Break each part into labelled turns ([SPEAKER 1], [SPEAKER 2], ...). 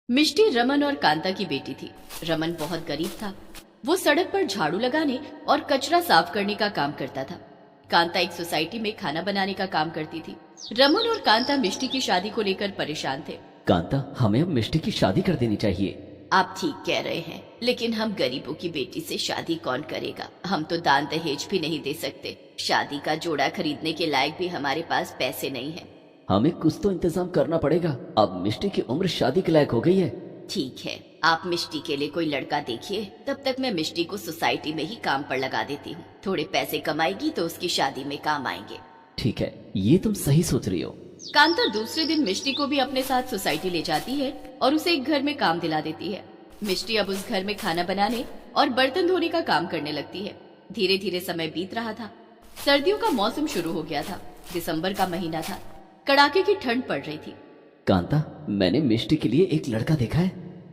[SPEAKER 1] मिष्टी रमन और कांता की बेटी थी। रमन बहुत गरीब था। वो सड़क पर झाड़ू लगाने और कचरा साफ करने का काम करता था। कांता एक सोसाइटी में खाना बनाने का काम करती थी। रमन और कांता मिष्टी की शादी को लेकर परेशान थे।
[SPEAKER 2] कांता, हमें अब मिष्टी की शादी कर देनी चाहिए।
[SPEAKER 1] आप ठीक कह रहे हैं, लेकिन हम गरीबों की बेटी से शादी कौन करेगा? हम तो दान दहेज भी नहीं दे सकते। शादी का जोड़ा खरीदने के लायक भी हमारे पास पैसे नहीं है।
[SPEAKER 2] हमें कुछ तो इंतजाम करना पड़ेगा। अब मिष्टी की उम्र शादी के लायक हो गई है।
[SPEAKER 1] ठीक है, आप मिष्टी के लिए कोई लड़का देखिए। तब तक मैं मिष्टी को सोसाइटी में ही काम पर लगा देती हूँ। थोड़े पैसे कमाएगी तो उसकी शादी में काम आएंगे।
[SPEAKER 2] ठीक है, ये तुम सही सोच रही हो।
[SPEAKER 1] कांता दूसरे दिन मिष्टी को भी अपने साथ सोसाइटी ले जाती है और उसे एक घर में काम दिला देती है। मिष्टी अब उस घर में खाना बनाने और बर्तन धोने का काम करने लगती है। धीरे धीरे समय बीत रहा था। सर्दियों का मौसम शुरू हो गया था। दिसंबर का महीना था। कड़ाके की ठंड पड़ रही थी।
[SPEAKER 2] कांता, मैंने मिष्टी के लिए एक लड़का देखा है।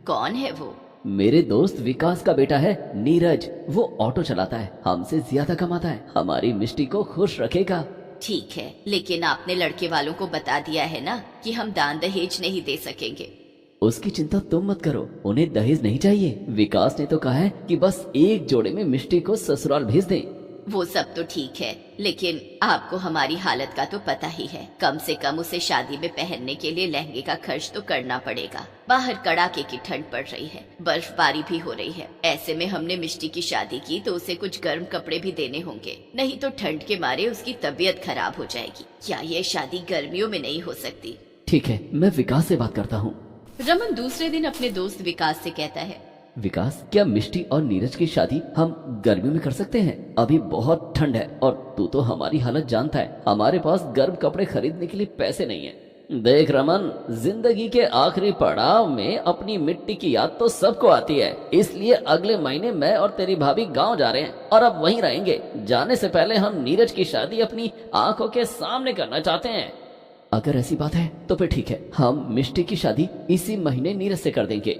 [SPEAKER 1] कौन है वो?
[SPEAKER 2] मेरे दोस्त विकास का बेटा है, नीरज। वो ऑटो चलाता है, हमसे ज्यादा कमाता है, हमारी मिष्टी को खुश रखेगा।
[SPEAKER 1] ठीक है, लेकिन आपने लड़के वालों को बता दिया है ना कि हम दान दहेज नहीं दे सकेंगे।
[SPEAKER 2] उसकी चिंता तुम मत करो, उन्हें दहेज नहीं चाहिए। विकास ने तो कहा है कि बस एक जोड़े में मिष्टी को ससुराल भेज दें।
[SPEAKER 1] वो सब तो ठीक है, लेकिन आपको हमारी हालत का तो पता ही है। कम से कम उसे शादी में पहनने के लिए लहंगे का खर्च तो करना पड़ेगा। बाहर कड़ाके की ठंड पड़ रही है, बर्फबारी भी हो रही है। ऐसे में हमने मिष्टी की शादी की तो उसे कुछ गर्म कपड़े भी देने होंगे, नहीं तो ठंड के मारे उसकी तबीयत खराब हो जाएगी। क्या ये शादी गर्मियों में नहीं हो सकती?
[SPEAKER 2] ठीक है, मैं विकास से बात करता हूँ।
[SPEAKER 1] रमन दूसरे दिन अपने दोस्त विकास से कहता है,
[SPEAKER 2] विकास, क्या मिष्टी और नीरज की शादी हम गर्मियों में कर सकते हैं? अभी बहुत ठंड है और तू तो हमारी हालत जानता है। हमारे पास गर्म कपड़े खरीदने के लिए पैसे नहीं है। देख रमन, जिंदगी के आखिरी पड़ाव में अपनी मिट्टी की याद तो सबको आती है। इसलिए अगले महीने मैं और तेरी भाभी गांव जा रहे हैं और अब वहीं रहेंगे। जाने से पहले हम नीरज की शादी अपनी आंखों के सामने करना चाहते हैं। अगर ऐसी बात है तो फिर ठीक है, हम मिष्टी की शादी इसी महीने नीरज से कर देंगे।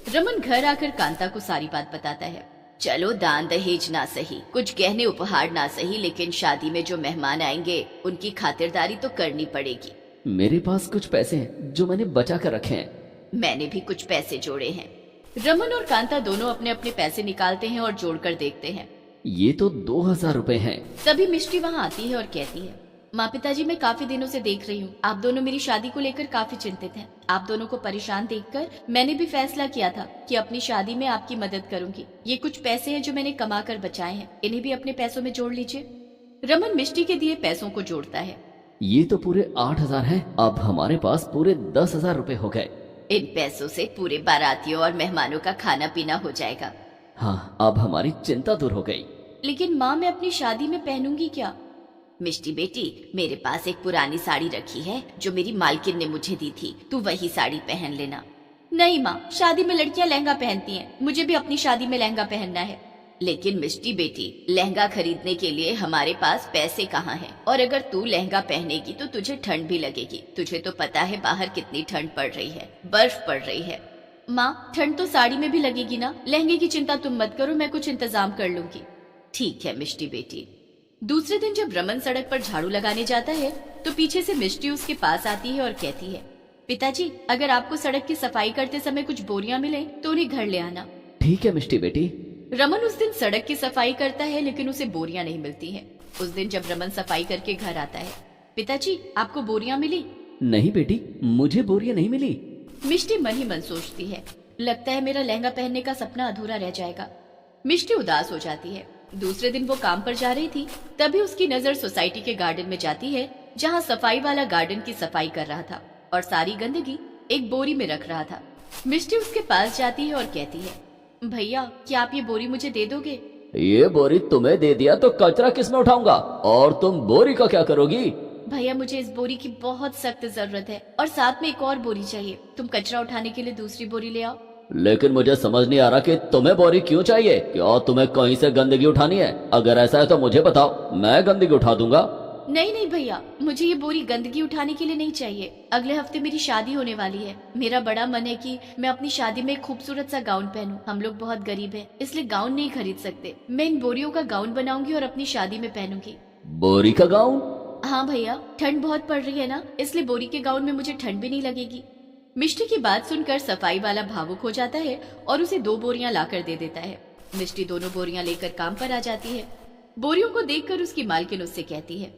[SPEAKER 1] रमन घर आकर कांता को सारी बात बताता है। चलो, दान दहेज ना सही, कुछ गहने उपहार ना सही, लेकिन शादी में जो मेहमान आएंगे उनकी खातिरदारी तो करनी पड़ेगी।
[SPEAKER 2] मेरे पास कुछ पैसे हैं जो मैंने बचा कर रखे हैं।
[SPEAKER 1] मैंने भी कुछ पैसे जोड़े हैं। रमन और कांता दोनों अपने अपने पैसे निकालते हैं और जोड़कर देखते हैं।
[SPEAKER 2] ये तो 2000 रुपए हैं।
[SPEAKER 1] तभी मिष्टी वहाँ आती है और कहती है, माँ पिताजी, मैं काफी दिनों से देख रही हूँ आप दोनों मेरी शादी को लेकर काफी चिंतित हैं। आप दोनों को परेशान देखकर मैंने भी फैसला किया था कि अपनी शादी में आपकी मदद करूंगी। ये कुछ पैसे हैं जो मैंने कमा कर बचाए हैं, इन्हें भी अपने पैसों में जोड़ लीजिए। रमन मिष्टी के दिए पैसों को जोड़ता है।
[SPEAKER 2] ये तो पूरे 8000 हैं। अब हमारे पास पूरे 10,000 रुपए हो गए।
[SPEAKER 1] इन पैसों से पूरे बारातियों और मेहमानों का खाना पीना हो जाएगा।
[SPEAKER 2] हाँ, अब हमारी चिंता दूर हो गई।
[SPEAKER 1] लेकिन माँ, मैं अपनी शादी में पहनूंगी क्या? मिष्टी बेटी, मेरे पास एक पुरानी साड़ी रखी है जो मेरी मालकिन ने मुझे दी थी, तू वही साड़ी पहन लेना। नहीं माँ, शादी में लड़कियां लहंगा पहनती हैं, मुझे भी अपनी शादी में लहंगा पहनना है। लेकिन मिष्टी बेटी, लहंगा खरीदने के लिए हमारे पास पैसे कहाँ हैं? और अगर तू लहंगा पहनेगी तो तुझे ठंड भी लगेगी। तुझे तो पता है बाहर कितनी ठंड पड़ रही है, बर्फ पड़ रही है। माँ, ठंड तो साड़ी में भी लगेगी ना। लहंगे की चिंता तुम मत करो, मैं कुछ इंतजाम कर लूंगी। ठीक है मिष्टी बेटी। दूसरे दिन जब रमन सड़क पर झाड़ू लगाने जाता है तो पीछे से मिष्टी उसके पास आती है और कहती है, पिताजी, अगर आपको सड़क की सफाई करते समय कुछ बोरियां मिले तो उन्हें घर ले आना।
[SPEAKER 2] ठीक है मिष्टी बेटी।
[SPEAKER 1] रमन उस दिन सड़क की सफाई करता है, लेकिन उसे बोरियां नहीं मिलती हैं। उस दिन जब रमन सफाई करके घर आता है, पिताजी, आपको बोरियां मिली?
[SPEAKER 2] नहीं बेटी, मुझे बोरियां नहीं मिली।
[SPEAKER 1] मिष्टी मन ही मन सोचती है, लगता है मेरा लहंगा पहनने का सपना अधूरा रह जाएगा। मिष्टी उदास हो जाती है। दूसरे दिन वो काम पर जा रही थी, तभी उसकी नजर सोसाइटी के गार्डन में जाती है जहाँ सफाई वाला गार्डन की सफाई कर रहा था और सारी गंदगी एक बोरी में रख रहा था। मिष्टी उसके पास जाती है और कहती है, भैया, क्या आप ये बोरी मुझे दे दोगे?
[SPEAKER 2] ये बोरी तुम्हें दे दिया तो कचरा किसमें उठाऊंगा, और तुम बोरी का क्या करोगी?
[SPEAKER 1] भैया, मुझे इस बोरी की बहुत सख्त जरूरत है और साथ में एक और बोरी चाहिए। तुम कचरा उठाने के लिए दूसरी बोरी ले आओ।
[SPEAKER 2] लेकिन मुझे समझ नहीं आ रहा कि तुम्हें बोरी क्यों चाहिए। क्या तुम्हें कहीं से गंदगी उठानी है? अगर ऐसा है तो मुझे बताओ, मैं गंदगी उठा दूंगा।
[SPEAKER 1] नहीं नहीं भैया, मुझे ये बोरी गंदगी उठाने के लिए नहीं चाहिए। अगले हफ्ते मेरी शादी होने वाली है। मेरा बड़ा मन है कि मैं अपनी शादी में एक खूबसूरत सा गाउन पहनूं। हम लोग बहुत गरीब हैं, इसलिए गाउन नहीं खरीद सकते। मैं इन बोरियों का गाउन बनाऊंगी और अपनी शादी में पहनूंगी।
[SPEAKER 2] बोरी का गाउन?
[SPEAKER 1] हाँ भैया, ठंड बहुत पड़ रही है ना, इसलिए बोरी के गाउन में मुझे ठंड भी नहीं लगेगी। मिष्टी की बात सुनकर सफाई वाला भावुक हो जाता है और उसे 2 बोरियां लाकर दे देता है। मिष्टी दोनों बोरियां लेकर काम पर आ जाती है। बोरियों को देखकर उसकी मालकिन उससे कहती है,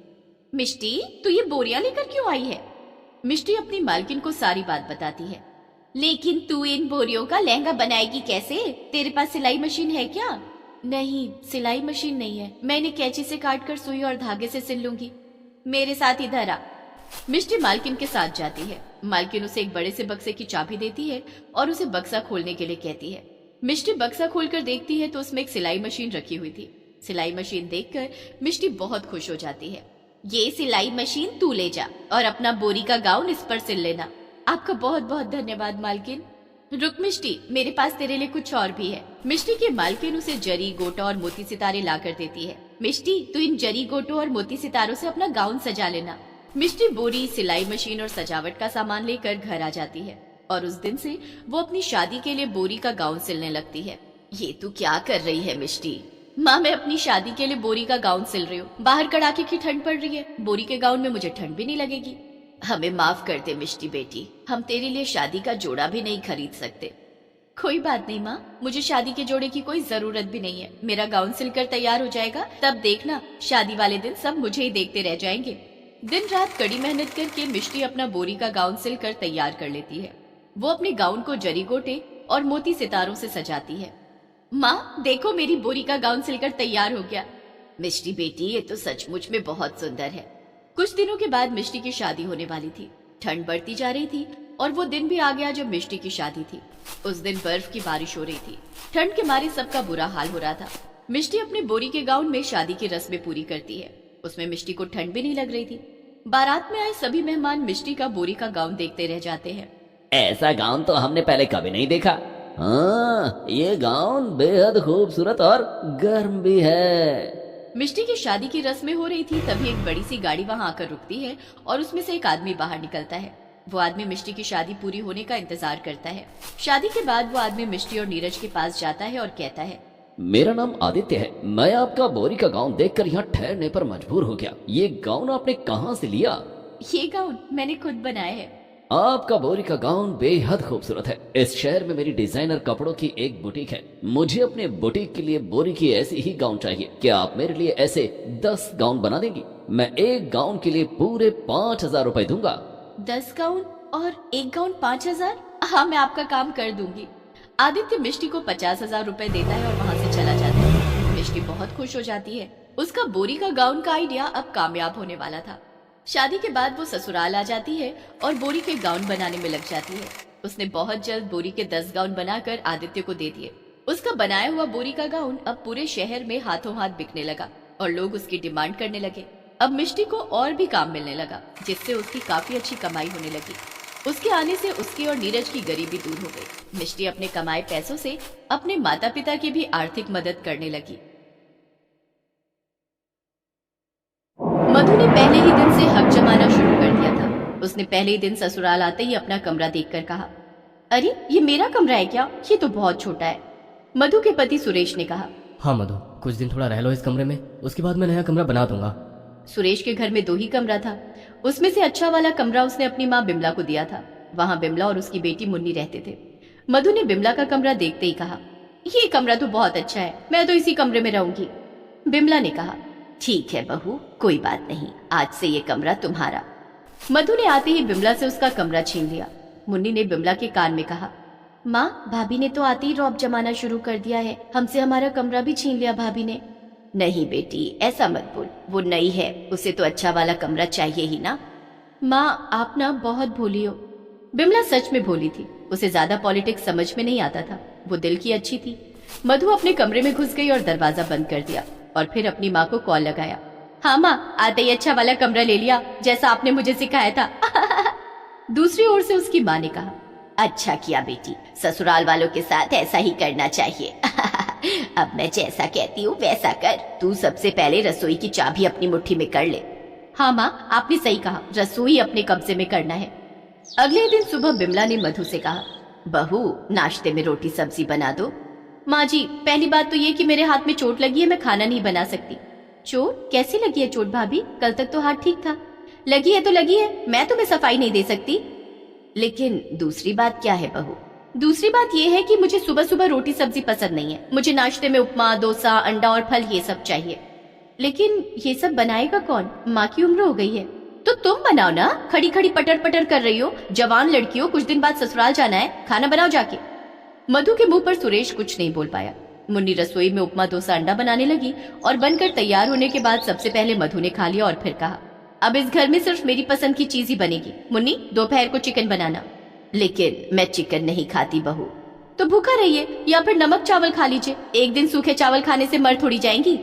[SPEAKER 1] मिष्टी तू ये बोरियां लेकर क्यों आई है? मिष्टी अपनी मालकिन को सारी बात बताती है। लेकिन तू इन बोरियों का लहंगा बनाएगी कैसे? तेरे पास सिलाई मशीन है क्या? नहीं, सिलाई मशीन नहीं है। मैं इन्हें कैंची से काटकर सुई और धागे से सिल लूंगी। मेरे साथ इधर आ। मिष्टी मालकिन के साथ जाती है। मालकिन उसे एक बड़े से बक्से की चाबी देती है और उसे बक्सा खोलने के लिए कहती है। मिष्टी बक्सा खोलकर देखती है तो उसमें एक सिलाई मशीन रखी हुई थी। सिलाई मशीन देखकर मिष्टी बहुत खुश हो जाती है। ये सिलाई मशीन तू ले जा और अपना बोरी का गाउन इस पर सिल लेना। आपका बहुत बहुत धन्यवाद मालकिन। रुक मिष्टी, मेरे पास तेरे लिए कुछ और भी है। मिष्टी की मालकिन उसे जरी, गोटा और मोती सितारे लाकर देती है। मिष्टी तू इन जरी, गोटों और मोती सितारों से अपना गाउन सजा लेना। मिष्टी बोरी, सिलाई मशीन और सजावट का सामान लेकर घर आ जाती है और उस दिन से वो अपनी शादी के लिए बोरी का गाउन सिलने लगती है। ये तू क्या कर रही है मिष्टी? माँ, मैं अपनी शादी के लिए बोरी का गाउन सिल रही हूँ। बाहर कड़ाके की ठंड पड़ रही है, बोरी के गाउन में मुझे ठंड भी नहीं लगेगी। हमें माफ कर दे मिष्टी बेटी, हम तेरे लिए शादी का जोड़ा भी नहीं खरीद सकते। कोई बात नहीं माँ, मुझे शादी के जोड़े की कोई जरूरत भी नहीं है। मेरा गाउन सिलकर तैयार हो जाएगा, तब देखना शादी वाले दिन सब मुझे ही देखते रह जाएंगे। दिन रात कड़ी मेहनत करके मिष्टी अपना बोरी का गाउन सिलकर तैयार कर लेती है। वो अपने गाउन को जरी, गोटे और मोती सितारों से सजाती है। माँ देखो, मेरी बोरी का गाउन सिलकर तैयार हो गया। मिष्टी बेटी, ये तो सचमुच में बहुत सुंदर है। कुछ दिनों के बाद मिष्टी की शादी होने वाली थी। ठंड बढ़ती जा रही थी और वो दिन भी आ गया जब मिष्टी की शादी थी। उस दिन बर्फ की बारिश हो रही थी। ठंड के मारे सबका बुरा हाल हो रहा था। मिष्टी अपने बोरी के गाउन में शादी की रस्में पूरी करती है। उसमें मिष्टी को ठंड भी नहीं लग रही थी। बारात में आए सभी मेहमान मिष्टी का बोरी का गाउन देखते रह जाते हैं।
[SPEAKER 2] ऐसा गाउन तो हमने पहले कभी नहीं देखा। हाँ, ये गाउन बेहद खूबसूरत और गर्म भी है।
[SPEAKER 1] मिष्टी की शादी की रस्में हो रही थी, तभी एक बड़ी सी गाड़ी वहां आकर रुकती है और उसमें से एक आदमी बाहर निकलता है। वो आदमी मिष्टी की शादी पूरी होने का इंतजार करता है। शादी के बाद वो आदमी मिष्टी और नीरज के पास जाता है और कहता है,
[SPEAKER 2] मेरा नाम आदित्य है। मैं आपका बोरी का गाउन देखकर यहाँ ठहरने पर मजबूर हो गया। ये गाउन आपने कहाँ से लिया?
[SPEAKER 1] ये गाउन मैंने खुद बनाया है।
[SPEAKER 2] आपका बोरी का गाउन बेहद खूबसूरत है। इस शहर में मेरी डिजाइनर कपड़ों की एक बुटीक है। मुझे अपने बुटीक के लिए बोरी की ऐसी ही गाउन चाहिए। क्या आप मेरे लिए ऐसे 10 गाउन बना देंगी? मैं एक गाउन के लिए पूरे 5,000 रुपए दूंगा।
[SPEAKER 1] 10 गाउन और एक गाउन 5,000? हाँ, मैं आपका काम कर दूंगी। आदित्य मिष्टी को 50,000 रुपए देता है और वहाँ से चला जाता है। मिष्टी बहुत खुश हो जाती है। उसका बोरी का गाउन का आइडिया अब कामयाब होने वाला था। शादी के बाद वो ससुराल आ जाती है और बोरी के गाउन बनाने में लग जाती है। उसने बहुत जल्द बोरी के 10 गाउन बनाकर आदित्य को दे दिए। उसका बनाया हुआ बोरी का गाउन अब पूरे शहर में हाथों हाथ बिकने लगा और लोग उसकी डिमांड करने लगे। अब मिष्टी को और भी काम मिलने लगा, जिससे उसकी काफी अच्छी कमाई होने लगी। उसके आने से उसकी और नीरज की गरीबी दूर हो गई। मिष्टी अपने कमाए पैसों से अपने माता पिता की भी आर्थिक मदद करने लगी। मधु ने पहले ही दिन से हक जमाना शुरू कर दिया था। उसने पहले ही दिन ससुराल आते ही अपना कमरा देखकर कहा, अरे ये मेरा कमरा है क्या? ये तो बहुत छोटा है। मधु के पति सुरेश ने कहा,
[SPEAKER 3] हाँ मधु, कुछ दिन थोड़ा रह लो इस कमरे में, उसके बाद मैं नया कमरा बना दूंगा।
[SPEAKER 1] सुरेश के घर में 2 ही कमरा था। उसमें से अच्छा वाला कमरा उसने अपनी माँ बिमला को दिया था। वहाँ बिमला और उसकी बेटी मुन्नी रहते थे। मधु ने बिमला का कमरा देखते ही कहा, ये कमरा तो बहुत अच्छा है, मैं तो इसी कमरे में रहूंगी। बिमला ने कहा, ठीक है बहू, कोई बात नहीं, आज से ये कमरा तुम्हारा। मधु ने आते ही बिमला से उसका कमरा छीन लिया। मुन्नी ने बिमला के कान में कहा, माँ, भाभी ने तो आते ही रौब जमाना शुरू कर दिया है, हमसे हमारा कमरा भी छीन लिया भाभी ने। नहीं बेटी, ऐसा मत बोल, वो नई है, उसे तो अच्छा वाला कमरा चाहिए ही ना। माँ, आप ना बहुत भोली हो। बिमला सच में भोली थी। उसे ज्यादा पॉलिटिक्स समझ में नहीं आता था। वो दिल की अच्छी थी। मधु अपने कमरे में घुस गई और दरवाजा बंद कर दिया और फिर अपनी माँ को कॉल लगाया। हाँ माँ, आते ही अच्छा वाला कमरा ले लिया, जैसा आपने मुझे सिखाया था। दूसरी ओर से उसकी माँ ने कहा, अच्छा किया बेटी, ससुराल वालों के साथ ऐसा ही करना चाहिए। अब मैं जैसा कहती हूँ वैसा कर। तू सबसे पहले रसोई की चाबी अपनी मुट्ठी में कर ले। हाँ माँ, आपने सही कहा, रसोई अपने कब्जे में करना है। अगले दिन सुबह बिमला ने मधु से कहा, बहू, नाश्ते में रोटी सब्जी बना दो। माँ जी, पहली बात तो ये कि मेरे हाथ में चोट लगी है, मैं खाना नहीं बना सकती। चोट? कैसी लगी है चोट भाभी? कल तक तो हाथ ठीक था। लगी है तो लगी है, मैं तुम्हें सफाई नहीं दे सकती। लेकिन दूसरी बात क्या है बहू? दूसरी बात ये है कि मुझे सुबह सुबह रोटी सब्जी पसंद नहीं है। मुझे नाश्ते में उपमा, डोसा, अंडा और फल ये सब चाहिए। लेकिन ये सब बनाएगा कौन? माँ की उम्र हो गई है तो तुम बनाओ ना। खड़ी खड़ी पटर पटर कर रही हो। जवान लड़की हो, कुछ दिन बाद ससुराल जाना है, खाना बनाओ जाके। मधु के मुंह पर सुरेश कुछ नहीं बोल पाया। मुन्नी रसोई में उपमा, डोसा, अंडा बनाने लगी और बनकर तैयार होने के बाद सबसे पहले मधु ने खा लिया और फिर कहा, अब इस घर में सिर्फ मेरी पसंद की चीज ही बनेगी। मुन्नी, दोपहर को चिकन बनाना। लेकिन मैं चिकन नहीं खाती बहू। तो भूखा रहिए या फिर नमक चावल खा लीजिए। एक दिन सूखे चावल खाने से मर थोड़ी जाएंगी।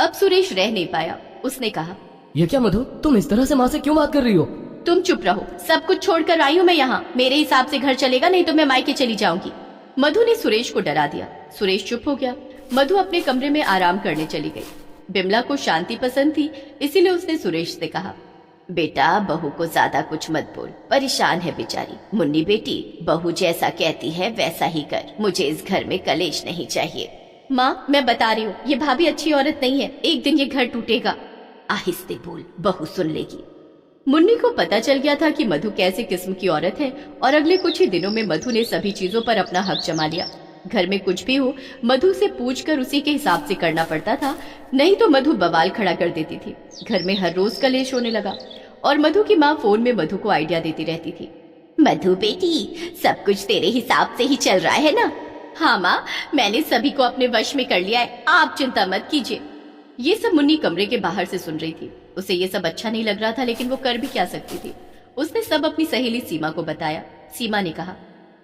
[SPEAKER 1] अब सुरेश रह नहीं पाया। उसने कहा,
[SPEAKER 3] ये क्या मधु, तुम इस तरह से माँ से क्यों बात कर रही हो?
[SPEAKER 1] तुम चुप रहो। सब कुछ छोड़कर आई हूँ मैं यहाँ। मेरे हिसाब से घर चलेगा, नहीं तो मैं मायके चली जाऊंगी। मधु ने सुरेश को डरा दिया। सुरेश चुप हो गया। मधु अपने कमरे में आराम करने चली गई। बिमला को शांति पसंद थी, इसीलिए उसने सुरेश से कहा, बेटा बहू को ज्यादा कुछ मत बोल, परेशान है बेचारी। मुन्नी बेटी, बहू जैसा कहती है वैसा ही कर। मुझे इस घर में कलेश नहीं चाहिए। माँ, मैं बता रही हूँ, ये भाभी अच्छी औरत नहीं है। एक दिन ये घर टूटेगा। आहिस्ते बोल, बहू सुन लेगी। मुन्नी को पता चल गया था कि मधु कैसे किस्म की औरत है और अगले कुछ ही दिनों में मधु ने सभी चीजों पर अपना हक जमा लिया। घर में कुछ भी हो, मधु से पूछकर उसी के हिसाब से करना पड़ता था, नहीं तो मधु बवाल खड़ा कर देती थी। घर में हर रोज कलेश होने लगा और मधु की माँ फोन में मधु को आइडिया देती रहती थी। मधु बेटी, सब कुछ तेरे हिसाब से ही चल रहा है ना? हाँ माँ, मैंने सभी को अपने वश में कर लिया है, आप चिंता मत कीजिए। ये सब मुन्नी कमरे के बाहर से सुन रही थी। उसे ये सब अच्छा नहीं लग रहा था, लेकिन वो कर भी क्या सकती थी। उसने सब अपनी सहेली सीमा को बताया। सीमा ने कहा,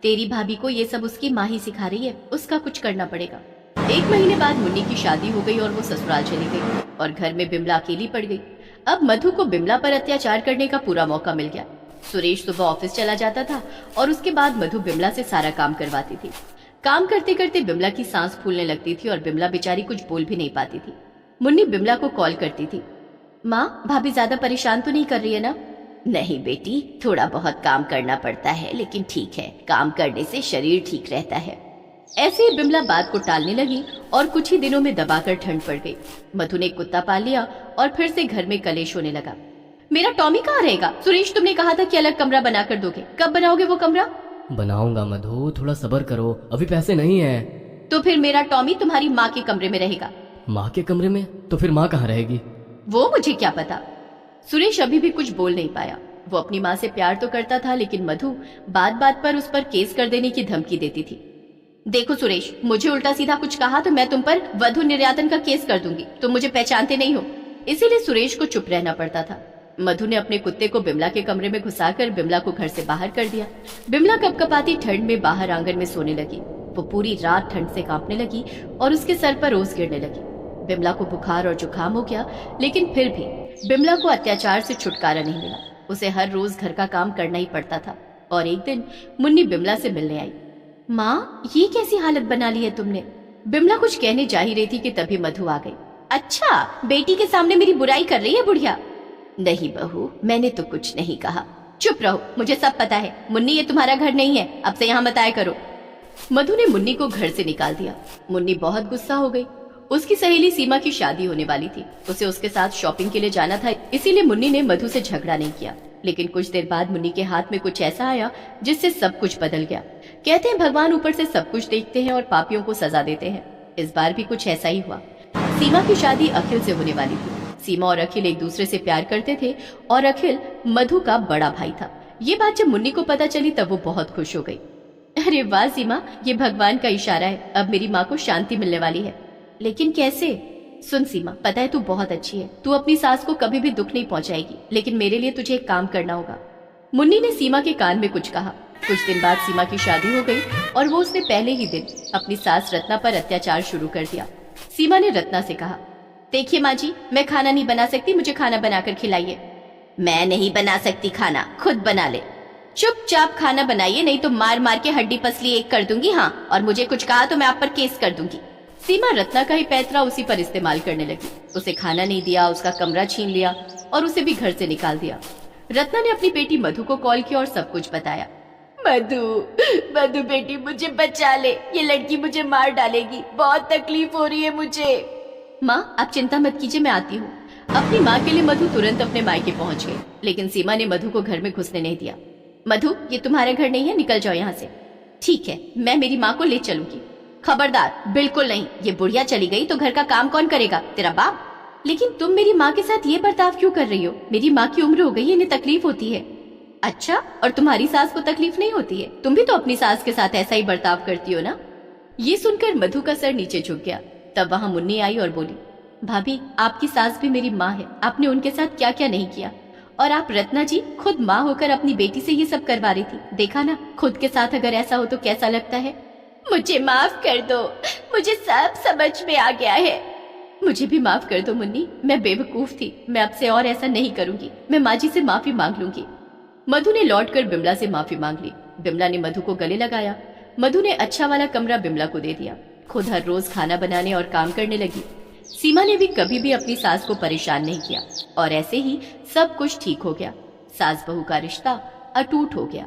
[SPEAKER 1] तेरी भाभी को ये सब उसकी माँ ही सिखा रही है, उसका कुछ करना पड़ेगा। 1 महीने बाद मुन्नी की शादी हो गई और वो ससुराल चली गई और घर में बिमला अकेली पड़ गई। अब मधु को बिमला पर अत्याचार करने का पूरा मौका मिल गया। सुरेश सुबह ऑफिस चला जाता था और उसके बाद मधु बिमला से सारा काम करवाती थी। काम करते करते बिमला की सांस फूलने लगती थी और बिमला बेचारी कुछ बोल भी नहीं पाती थी। मुन्नी बिमला को कॉल करती थी, माँ, भाभी ज्यादा परेशान तो नहीं कर रही है ना? नहीं बेटी, थोड़ा बहुत काम करना पड़ता है, लेकिन ठीक है, काम करने से शरीर ठीक रहता है। ऐसे ही बिमला बात को टालने लगी और कुछ ही दिनों में दबाकर ठंड पड़ गई। मधु ने कुत्ता पाल लिया और फिर से घर में कलेश होने लगा। मेरा टॉमी कहाँ रहेगा? सुरेश, तुमने कहा था कि अलग कमरा बना कर दोगे, कब बनाओगे वो कमरा?
[SPEAKER 3] बनाऊंगा मधु, थोड़ा सब्र करो, अभी पैसे नहीं है।
[SPEAKER 1] तो फिर मेरा टॉमी तुम्हारी माँ के कमरे में रहेगा।
[SPEAKER 3] माँ के कमरे में? तो फिर माँ कहाँ रहेगी?
[SPEAKER 1] वो मुझे क्या पता। सुरेश अभी भी कुछ बोल नहीं पाया। वो अपनी माँ से प्यार तो करता था, लेकिन मधु बात बात पर उस पर केस कर देने की धमकी देती थी। देखो सुरेश, मुझे उल्टा सीधा कुछ कहा तो मैं तुम पर वधु निर्यातन का केस कर दूंगी। तुम मुझे पहचानते नहीं हो। इसीलिए सुरेश को चुप रहना पड़ता था। मधु ने अपने कुत्ते को बिमला के कमरे में घुसाकर बिमला को घर से बाहर कर दिया। बिमला कपकपाती ठंड में बाहर आंगन में सोने लगी। वो पूरी रात ठंड से कांपने लगी और उसके सर पर ओस गिरने लगी। बिमला को बुखार और जुकाम हो गया, लेकिन फिर भी बिमला को अत्याचार से छुटकारा नहीं मिला। उसे हर रोज घर का काम करना ही पड़ता था। और एक दिन मुन्नी बिमला से मिलने आई। माँ, ये कैसी हालत बना ली है तुमने? बिमला कुछ कहने जा ही रही थी कि तभी मधु आ गई। अच्छा, बेटी के सामने मेरी बुराई कर रही है बुढ़िया? नहीं बहू, मैंने तो कुछ नहीं कहा। चुप रहो, मुझे सब पता है। मुन्नी, ये तुम्हारा घर नहीं है, अब से यहाँ मत आया करो। मधु ने मुन्नी को घर से निकाल दिया। मुन्नी बहुत गुस्सा हो गई। उसकी सहेली सीमा की शादी होने वाली थी। उसे उसके साथ शॉपिंग के लिए जाना था, इसीलिए मुन्नी ने मधु से झगड़ा नहीं किया। लेकिन कुछ देर बाद मुन्नी के हाथ में कुछ ऐसा आया जिससे सब कुछ बदल गया। कहते हैं भगवान ऊपर से सब कुछ देखते हैं और पापियों को सजा देते हैं। इस बार भी कुछ ऐसा ही हुआ। सीमा की शादी अखिल से होने वाली थी। सीमा और अखिल एक दूसरे से प्यार करते थे और अखिल मधु का बड़ा भाई था। ये बात जब मुन्नी को पता चली तब वो बहुत खुश हो गई। अरे वाह सीमा, ये भगवान का इशारा है, अब मेरी माँ को शांति मिलने वाली है। लेकिन कैसे? सुन सीमा, पता है तू बहुत अच्छी है, तू अपनी सास को कभी भी दुख नहीं पहुंचाएगी, लेकिन मेरे लिए तुझे एक काम करना होगा। मुन्नी ने सीमा के कान में कुछ कहा। कुछ दिन बाद सीमा की शादी हो गई और वो उसने पहले ही दिन अपनी सास रत्ना पर अत्याचार शुरू कर दिया। सीमा ने रत्ना से कहा, देखिए माँ जी, मैं खाना नहीं बना सकती, मुझे खाना बनाकर खिलाइए। मैं नहीं बना सकती खाना, खुद बना ले। चुपचाप खाना बनाइए, नहीं तो मार मार के हड्डी पसली एक कर दूंगी। हाँ, और मुझे कुछ कहा तो मैं आप पर केस कर दूंगी। सीमा रत्ना का ही पैतरा उसी पर इस्तेमाल करने लगी। उसे खाना नहीं दिया, उसका कमरा छीन लिया और उसे भी घर से निकाल दिया। रत्ना ने अपनी बेटी मधु को कॉल किया और सब कुछ बताया। मधु बेटी, मुझे बचा ले, ये लड़की मुझे मार डालेगी, बहुत तकलीफ हो रही है मुझे। माँ, आप चिंता मत कीजिए, मैं आती हूँ। अपनी माँ के लिए मधु तुरंत अपने मायके पहुँच गई, लेकिन सीमा ने मधु को घर में घुसने नहीं दिया। मधु, ये तुम्हारा घर नहीं है, निकल जाओ यहाँ से। ठीक है, मैं मेरी माँ को ले चलूंगी। खबरदार, बिल्कुल नहीं। ये बुढ़िया चली गई तो घर का काम कौन करेगा? तेरा बाप। लेकिन तुम मेरी माँ के साथ ये बर्ताव क्यों कर रही हो? मेरी माँ की उम्र हो गई है, इन्हें तकलीफ होती है। अच्छा, और तुम्हारी सास को तकलीफ नहीं होती है? तुम भी तो अपनी सास के साथ ऐसा ही बर्ताव करती हो ना। ये सुनकर मधु का सर नीचे झुक गया। तब वहां मुन्नी आई और बोली, भाभी, आपकी सास भी मेरी माँ है, आपने उनके साथ क्या क्या नहीं किया। और आप रत्ना जी खुद माँ होकर अपनी बेटी से ये सब करवा रही थी। देखा ना, खुद के साथ अगर ऐसा हो तो कैसा लगता है। मुझे माफ कर दो, मुझे सब समझ में आ गया है। मुझे भी माफ कर दो मुन्नी, मैं बेवकूफ थी। मैं अब से और ऐसा नहीं करूंगी। मैं माँ जी से माफी मांग लूंगी। मधु ने लौटकर बिमला से माफी मांग ली। बिमला ने मधु को गले लगाया। मधु ने अच्छा वाला कमरा बिमला को दे दिया। खुद हर रोज खाना बनाने और काम करने लगी। सीमा ने भी कभी भी अपनी सास को परेशान नहीं किया और ऐसे ही सब कुछ ठीक हो गया। सास बहू का रिश्ता अटूट हो गया।